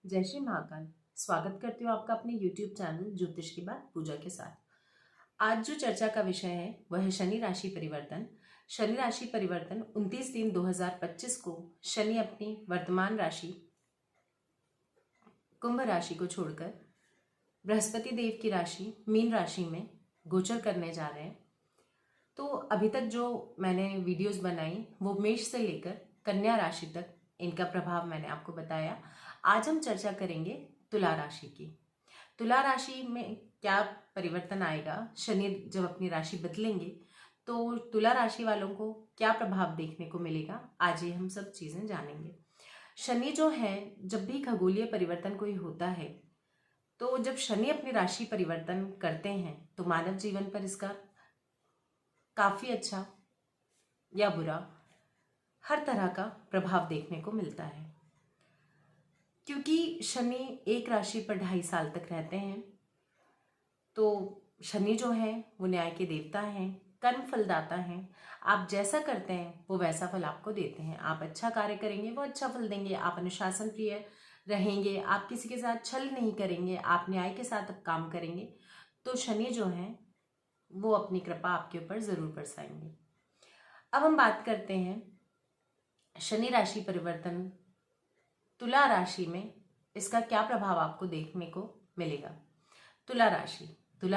जय श्री महाकाल। स्वागत करती हूँ आपका अपने YouTube चैनल ज्योतिष की बात पूजा के साथ। आज जो चर्चा का विषय है वह है शनि राशि परिवर्तन। शनि राशि परिवर्तन 29/3/2025 को शनि अपनी वर्तमान राशि कुंभ राशि को छोड़कर बृहस्पति देव की राशि मीन राशि में गोचर करने जा रहे हैं। तो अभी तक जो मैंने वीडियोस बनाई वो मेष से लेकर कन्या राशि तक इनका प्रभाव मैंने आपको बताया। आज हम चर्चा करेंगे तुला राशि की। तुला राशि में क्या परिवर्तन आएगा, शनि जब अपनी राशि बदलेंगे तो तुला राशि वालों को क्या प्रभाव देखने को मिलेगा, आज ये हम सब चीजें जानेंगे। शनि जो है, जब भी खगोलीय परिवर्तन कोई होता है तो जब शनि अपनी राशि परिवर्तन करते हैं तो मानव जीवन पर इसका काफी अच्छा या बुरा हर तरह का प्रभाव देखने को मिलता है, क्योंकि शनि एक राशि पर 2.5 साल तक रहते हैं। तो शनि जो है वो न्याय के देवता हैं, कर्म फलदाता हैं। आप जैसा करते हैं वो वैसा फल आपको देते हैं। आप अच्छा कार्य करेंगे वो अच्छा फल देंगे। आप अनुशासन प्रिय रहेंगे, आप किसी के साथ छल नहीं करेंगे, आप न्याय के साथ अब काम करेंगे तो शनि जो है वो अपनी कृपा आपके ऊपर जरूर बरसाएंगे। अब हम बात करते हैं शनि राशि परिवर्तन तुला राशि में इसका क्या प्रभाव आपको देखने को मिलेगा। तुला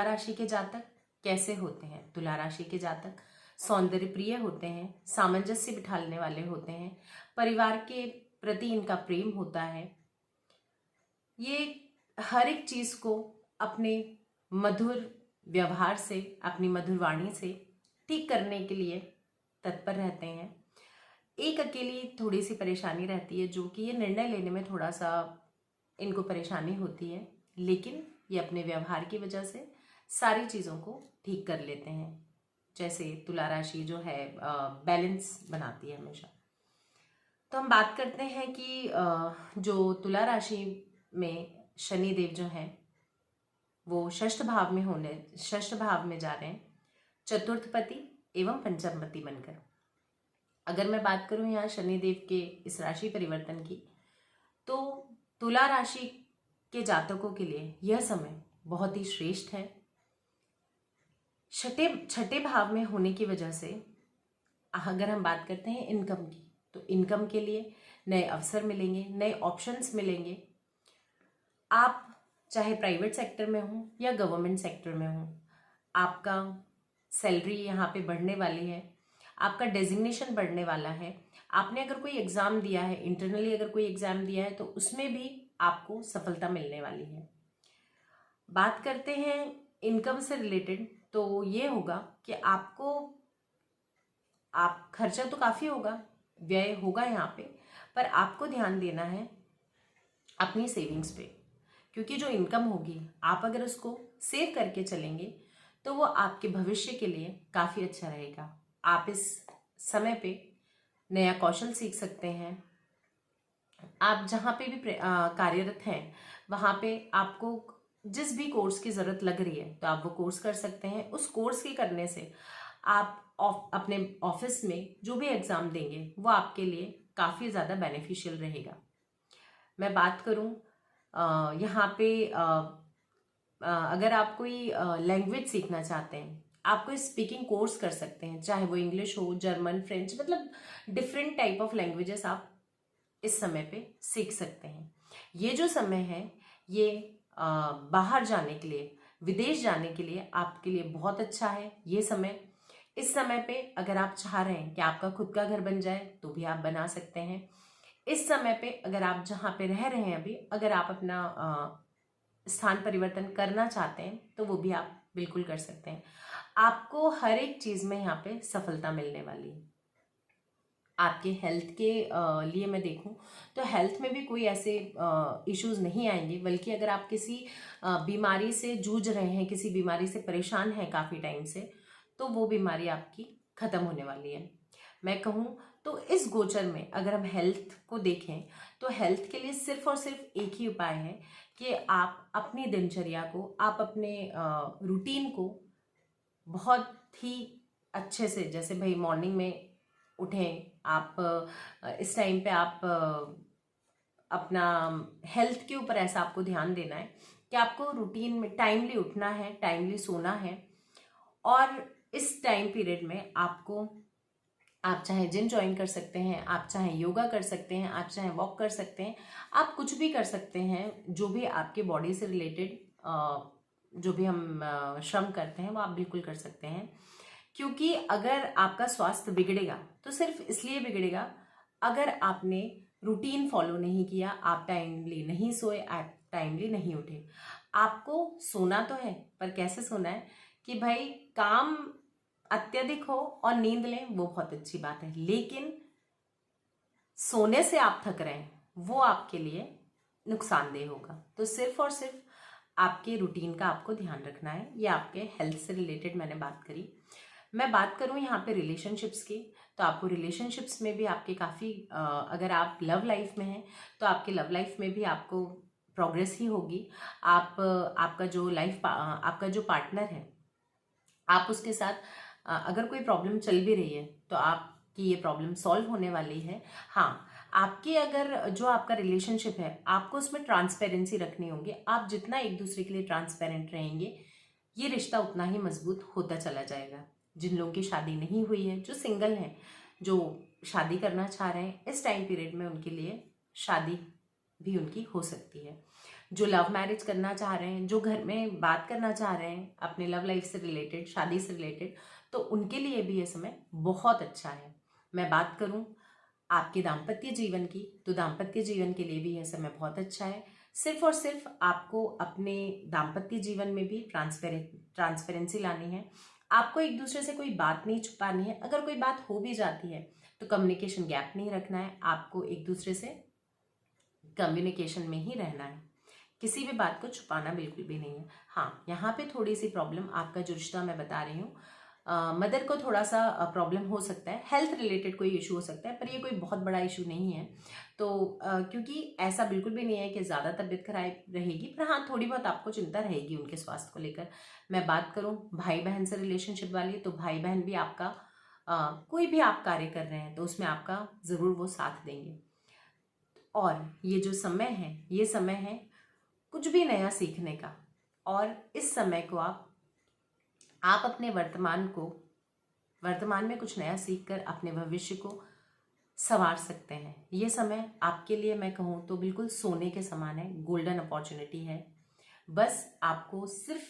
राशि के जातक कैसे होते हैं? तुला राशि के जातक सौंदर्य प्रिय होते हैं, सामंजस्य बिठाने वाले होते हैं, परिवार के प्रति इनका प्रेम होता है। ये हर एक चीज को अपने मधुर व्यवहार से, अपनी मधुर वाणी से ठीक करने के लिए तत्पर रहते हैं। एक अकेली थोड़ी सी परेशानी रहती है, जो कि ये निर्णय लेने में थोड़ा सा इनको परेशानी होती है, लेकिन ये अपने व्यवहार की वजह से सारी चीज़ों को ठीक कर लेते हैं। जैसे तुला राशि जो है बैलेंस बनाती है हमेशा। तो हम बात करते हैं कि जो तुला राशि में शनि देव जो हैं वो षष्ठ भाव में जा रहे हैं, चतुर्थ पति एवं पंचम पति बनकर। अगर मैं बात करूं यहाँ शनिदेव के इस राशि परिवर्तन की, तो तुला राशि के जातकों के लिए यह समय बहुत ही श्रेष्ठ है। छठे भाव में होने की वजह से अगर हम बात करते हैं इनकम की, तो इनकम के लिए नए अवसर मिलेंगे, नए ऑप्शंस मिलेंगे। आप चाहे प्राइवेट सेक्टर में हो या गवर्नमेंट सेक्टर में हो, आपका सैलरी यहाँ पे बढ़ने वाली है, आपका डेजिग्नेशन बढ़ने वाला है। आपने अगर कोई एग्जाम दिया है, इंटरनली अगर कोई एग्जाम दिया है, तो उसमें भी आपको सफलता मिलने वाली है। बात करते हैं इनकम से रिलेटेड, तो ये होगा कि आप खर्चा तो काफी होगा, व्यय होगा यहाँ पे, पर आपको ध्यान देना है अपनी सेविंग्स पे, क्योंकि जो इनकम होगी आप अगर उसको सेव करके चलेंगे तो वो आपके भविष्य के लिए काफी अच्छा रहेगा। आप इस समय पे नया कौशल सीख सकते हैं। आप जहाँ पे भी कार्यरत हैं वहाँ पे आपको जिस भी कोर्स की ज़रूरत लग रही है तो आप वो कोर्स कर सकते हैं। उस कोर्स के करने से आप अपने ऑफिस में जो भी एग्ज़ाम देंगे वो आपके लिए काफ़ी ज़्यादा बेनिफिशियल रहेगा। मैं बात करूँ यहाँ पे अगर आप कोई लैंग्वेज सीखना चाहते हैं, आप कोई स्पीकिंग कोर्स कर सकते हैं, चाहे वो इंग्लिश हो, जर्मन, फ्रेंच, मतलब डिफरेंट टाइप ऑफ लैंग्वेजेस आप इस समय पे सीख सकते हैं। ये जो समय है ये बाहर जाने के लिए, विदेश जाने के लिए आपके लिए बहुत अच्छा है ये समय। इस समय पे अगर आप चाह रहे हैं कि आपका खुद का घर बन जाए तो भी आप बना सकते हैं। इस समय पे अगर आप जहाँ पे रह रहे हैं अभी, अगर आप अपना स्थान परिवर्तन करना चाहते हैं तो वो भी आप बिल्कुल कर सकते हैं। आपको हर एक चीज में यहाँ पे सफलता मिलने वाली है। आपके हेल्थ के लिए मैं देखूं तो हेल्थ में भी कोई ऐसे इश्यूज नहीं आएंगे, बल्कि अगर आप किसी बीमारी से जूझ रहे हैं, किसी बीमारी से परेशान हैं काफ़ी टाइम से, तो वो बीमारी आपकी ख़त्म होने वाली है। मैं कहूँ तो इस गोचर में अगर हम हेल्थ को देखें तो हेल्थ के लिए सिर्फ और सिर्फ एक ही उपाय है कि आप अपनी दिनचर्या को, आप अपने रूटीन को बहुत ही अच्छे से, जैसे भाई मॉर्निंग में उठें आप, इस टाइम पे आप अपना हेल्थ के ऊपर ऐसा आपको ध्यान देना है कि आपको रूटीन में टाइमली उठना है, टाइमली सोना है। और इस टाइम पीरियड में आपको, आप चाहे जिम ज्वाइन कर सकते हैं, आप चाहे योगा कर सकते हैं, आप चाहे वॉक कर सकते हैं, आप कुछ भी कर सकते हैं जो भी आपके बॉडी से रिलेटेड जो भी हम श्रम करते हैं वो आप बिल्कुल कर सकते हैं। क्योंकि अगर आपका स्वास्थ्य बिगड़ेगा तो सिर्फ इसलिए बिगड़ेगा अगर आपने रूटीन फॉलो नहीं किया, आप टाइमली नहीं सोए, आप टाइमली नहीं उठे। आपको सोना तो है, पर कैसे सोना है कि भाई काम अत्यधिक हो और नींद लें, वो बहुत अच्छी बात है, लेकिन सोने से आप थक रहे हैं वो आपके लिए नुकसानदेह होगा। तो सिर्फ और सिर्फ आपके रूटीन का आपको ध्यान रखना है। ये आपके हेल्थ से रिलेटेड मैंने बात करी। मैं बात करूं यहाँ पे रिलेशनशिप्स की, तो आपको रिलेशनशिप्स में भी आपके काफ़ी, अगर आप लव लाइफ में हैं तो आपके लव लाइफ में भी आपको प्रोग्रेस ही होगी। आपका जो आपका जो पार्टनर है, आप उसके साथ अगर कोई प्रॉब्लम चल भी रही है तो आपकी ये प्रॉब्लम सॉल्व होने वाली है। हाँ, आपके अगर जो आपका रिलेशनशिप है, आपको उसमें ट्रांसपेरेंसी रखनी होगी। आप जितना एक दूसरे के लिए ट्रांसपेरेंट रहेंगे, ये रिश्ता उतना ही मजबूत होता चला जाएगा। जिन लोगों की शादी नहीं हुई है, जो सिंगल हैं, जो शादी करना चाह रहे हैं, इस टाइम पीरियड में उनके लिए शादी भी उनकी हो सकती है। जो लव मैरिज करना चाह रहे हैं, जो घर में बात करना चाह रहे हैं अपने लव लाइफ से रिलेटेड, शादी से रिलेटेड, तो उनके लिए भी ये समय बहुत अच्छा है। मैं बात करूं आपके दाम्पत्य जीवन की, तो दाम्पत्य जीवन के लिए भी यह समय बहुत अच्छा है। सिर्फ और सिर्फ आपको अपने दाम्पत्य जीवन में भी ट्रांसपेरेंसी लानी है। आपको एक दूसरे से कोई बात नहीं छुपानी है। अगर कोई बात हो भी जाती है तो कम्युनिकेशन गैप नहीं रखना है, आपको एक दूसरे से कम्युनिकेशन में ही रहना है। किसी भी बात को छुपाना बिल्कुल भी नहीं है। हाँ, यहाँ पे थोड़ी सी प्रॉब्लम, आपका जो रिश्ता मैं बता रही हूँ, मदर को थोड़ा सा प्रॉब्लम हो सकता है, हेल्थ रिलेटेड कोई इशू हो सकता है, पर ये कोई बहुत बड़ा इशू नहीं है। तो क्योंकि ऐसा बिल्कुल भी नहीं है कि ज़्यादा तबीयत खराब रहेगी, पर हाँ थोड़ी बहुत आपको चिंता रहेगी उनके स्वास्थ्य को लेकर। मैं बात करूँ भाई बहन से रिलेशनशिप वाली, तो भाई बहन भी आपका कोई भी आप कार्य कर रहे हैं तो उसमें आपका ज़रूर वो साथ देंगे। और ये जो समय है, ये समय है कुछ भी नया सीखने का। और इस समय को आप अपने वर्तमान में कुछ नया सीखकर अपने भविष्य को संवार सकते हैं। ये समय आपके लिए मैं कहूँ तो बिल्कुल सोने के समान है, गोल्डन अपॉर्चुनिटी है। बस आपको सिर्फ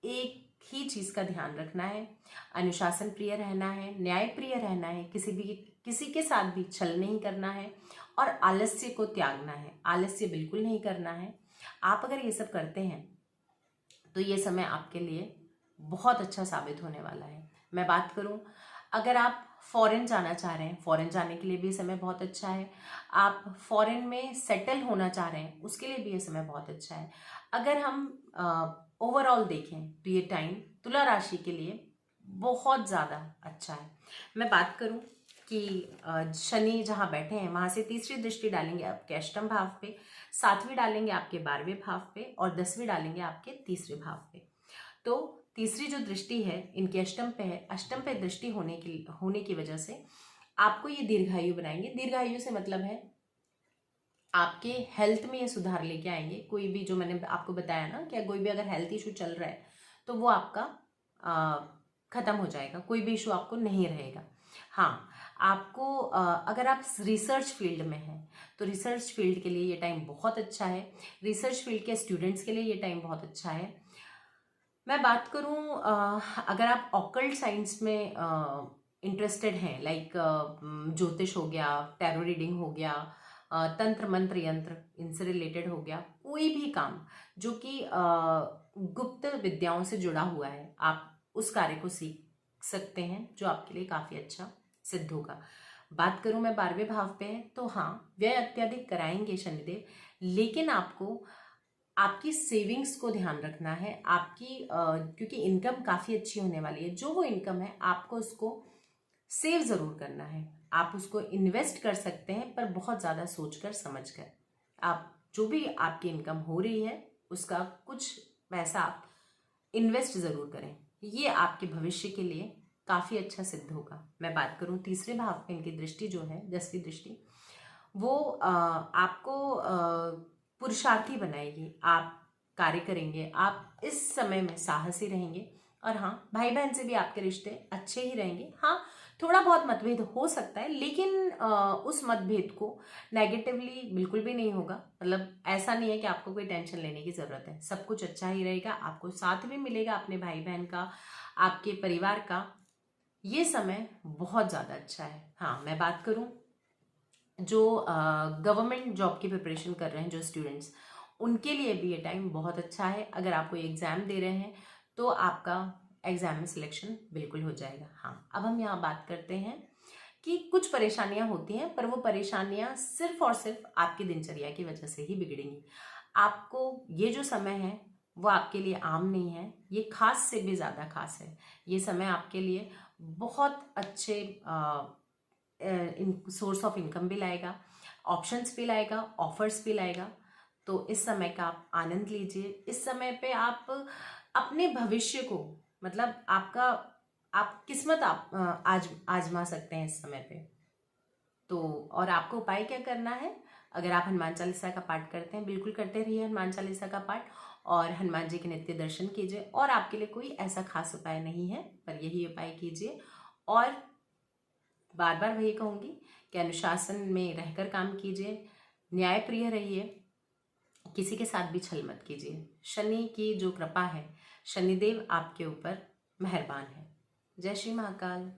एक ही चीज़ का ध्यान रखना है, अनुशासन प्रिय रहना है, न्याय प्रिय रहना है, किसी के साथ भी छल नहीं करना है और आलस्य को त्यागना है। आलस्य बिल्कुल नहीं करना है। आप अगर ये सब करते हैं तो ये समय आपके लिए बहुत अच्छा साबित होने वाला है। मैं बात करूं, अगर आप फॉरेन जाना चाह रहे हैं, फॉरेन जाने के लिए भी ये समय बहुत अच्छा है। आप फॉरेन में सेटल होना चाह रहे हैं, उसके लिए भी ये समय बहुत अच्छा है। अगर हम ओवरऑल देखें तो ये टाइम तुला राशि के लिए बहुत ज़्यादा अच्छा है। मैं बात करूं कि शनि जहाँ बैठे हैं वहाँ से तीसरी दृष्टि डालेंगे आपके अष्टम भाव पे, सातवीं डालेंगे आपके 12वें भाव पे और 10वीं डालेंगे आपके तीसरे भाव पे। तो तीसरी जो दृष्टि है इनके अष्टम पे है। अष्टम पे दृष्टि होने की वजह से आपको ये दीर्घायु बनाएंगे। दीर्घायु से मतलब है आपके हेल्थ में ये सुधार लेके आएंगे। कोई भी, जो मैंने आपको बताया ना कि कोई भी अगर हेल्थ इशू चल रहा है तो वो आपका खत्म हो जाएगा, कोई भी इशू आपको नहीं रहेगा। हाँ, आपको अगर आप रिसर्च फील्ड में हैं तो रिसर्च फील्ड के लिए ये टाइम बहुत अच्छा है। रिसर्च फील्ड के स्टूडेंट्स के लिए ये टाइम बहुत अच्छा है। मैं बात करूं, अगर आप ऑकल्ट साइंस में इंटरेस्टेड हैं, लाइक ज्योतिष हो गया, टैरो रीडिंग हो गया, तंत्र मंत्र यंत्र, इनसे रिलेटेड हो गया, कोई भी काम जो कि गुप्त विद्याओं से जुड़ा हुआ है, आप उस कार्य को सीख सकते हैं जो आपके लिए काफ़ी अच्छा सिद्ध होगा। बात करूं मैं 12वें भाव पे है, तो हाँ व्यय अत्यधिक कराएंगे शनिदेव, लेकिन आपको आपकी सेविंग्स को ध्यान रखना है। आपकी क्योंकि इनकम काफ़ी अच्छी होने वाली है, जो वो इनकम है आपको उसको सेव ज़रूर करना है। आप उसको इन्वेस्ट कर सकते हैं, पर बहुत ज़्यादा सोचकर समझकर। आप जो भी आपकी इनकम हो रही है उसका कुछ पैसा आप इन्वेस्ट ज़रूर करें, ये आपके भविष्य के लिए काफ़ी अच्छा सिद्ध होगा। मैं बात करूं तीसरे भाव पे इनकी दृष्टि जो है 10वीं दृष्टि, वो आपको पुरुषार्थी बनाएगी। आप कार्य करेंगे, आप इस समय में साहसी रहेंगे। और हाँ, भाई बहन से भी आपके रिश्ते अच्छे ही रहेंगे। हाँ, थोड़ा बहुत मतभेद हो सकता है, लेकिन उस मतभेद को नेगेटिवली बिल्कुल भी नहीं होगा। मतलब ऐसा नहीं है कि आपको कोई टेंशन लेने की जरूरत है, सब कुछ अच्छा ही रहेगा। आपको साथ भी मिलेगा अपने भाई बहन का, आपके परिवार का। ये समय बहुत ज़्यादा अच्छा है। हाँ, मैं बात करूँ जो गवर्नमेंट जॉब की प्रिपरेशन कर रहे हैं जो स्टूडेंट्स, उनके लिए भी ये टाइम बहुत अच्छा है। अगर आप कोई एग्ज़ाम दे रहे हैं तो आपका एग्ज़ाम में सिलेक्शन बिल्कुल हो जाएगा। हाँ, अब हम यहाँ बात करते हैं कि कुछ परेशानियां होती हैं, पर वो परेशानियां सिर्फ और सिर्फ आपकी दिनचर्या की वजह से ही बिगड़ेंगी। आपको ये जो समय है वो आपके लिए आम नहीं है, ये खास से भी ज़्यादा खास है। ये समय आपके लिए बहुत अच्छे सोर्स ऑफ इनकम भी लाएगा, ऑप्शंस भी लाएगा, ऑफर्स भी लाएगा। तो इस समय का आप आनंद लीजिए। इस समय पे आप अपने भविष्य को, मतलब आपका आप किस्मत आप आजमा सकते हैं इस समय पे। तो और आपको उपाय क्या करना है? अगर आप हनुमान चालीसा का पाठ करते हैं, बिल्कुल करते रहिए हनुमान चालीसा का पाठ, और हनुमान जी के नित्य दर्शन कीजिए। और आपके लिए कोई ऐसा खास उपाय नहीं है, पर यही उपाय कीजिए। और बार बार वही कहूंगी कि अनुशासन में रहकर काम कीजिए, न्यायप्रिय रहिए, किसी के साथ भी छल मत कीजिए। शनि की जो कृपा है, शनिदेव आपके ऊपर मेहरबान है। जय श्री महाकाल।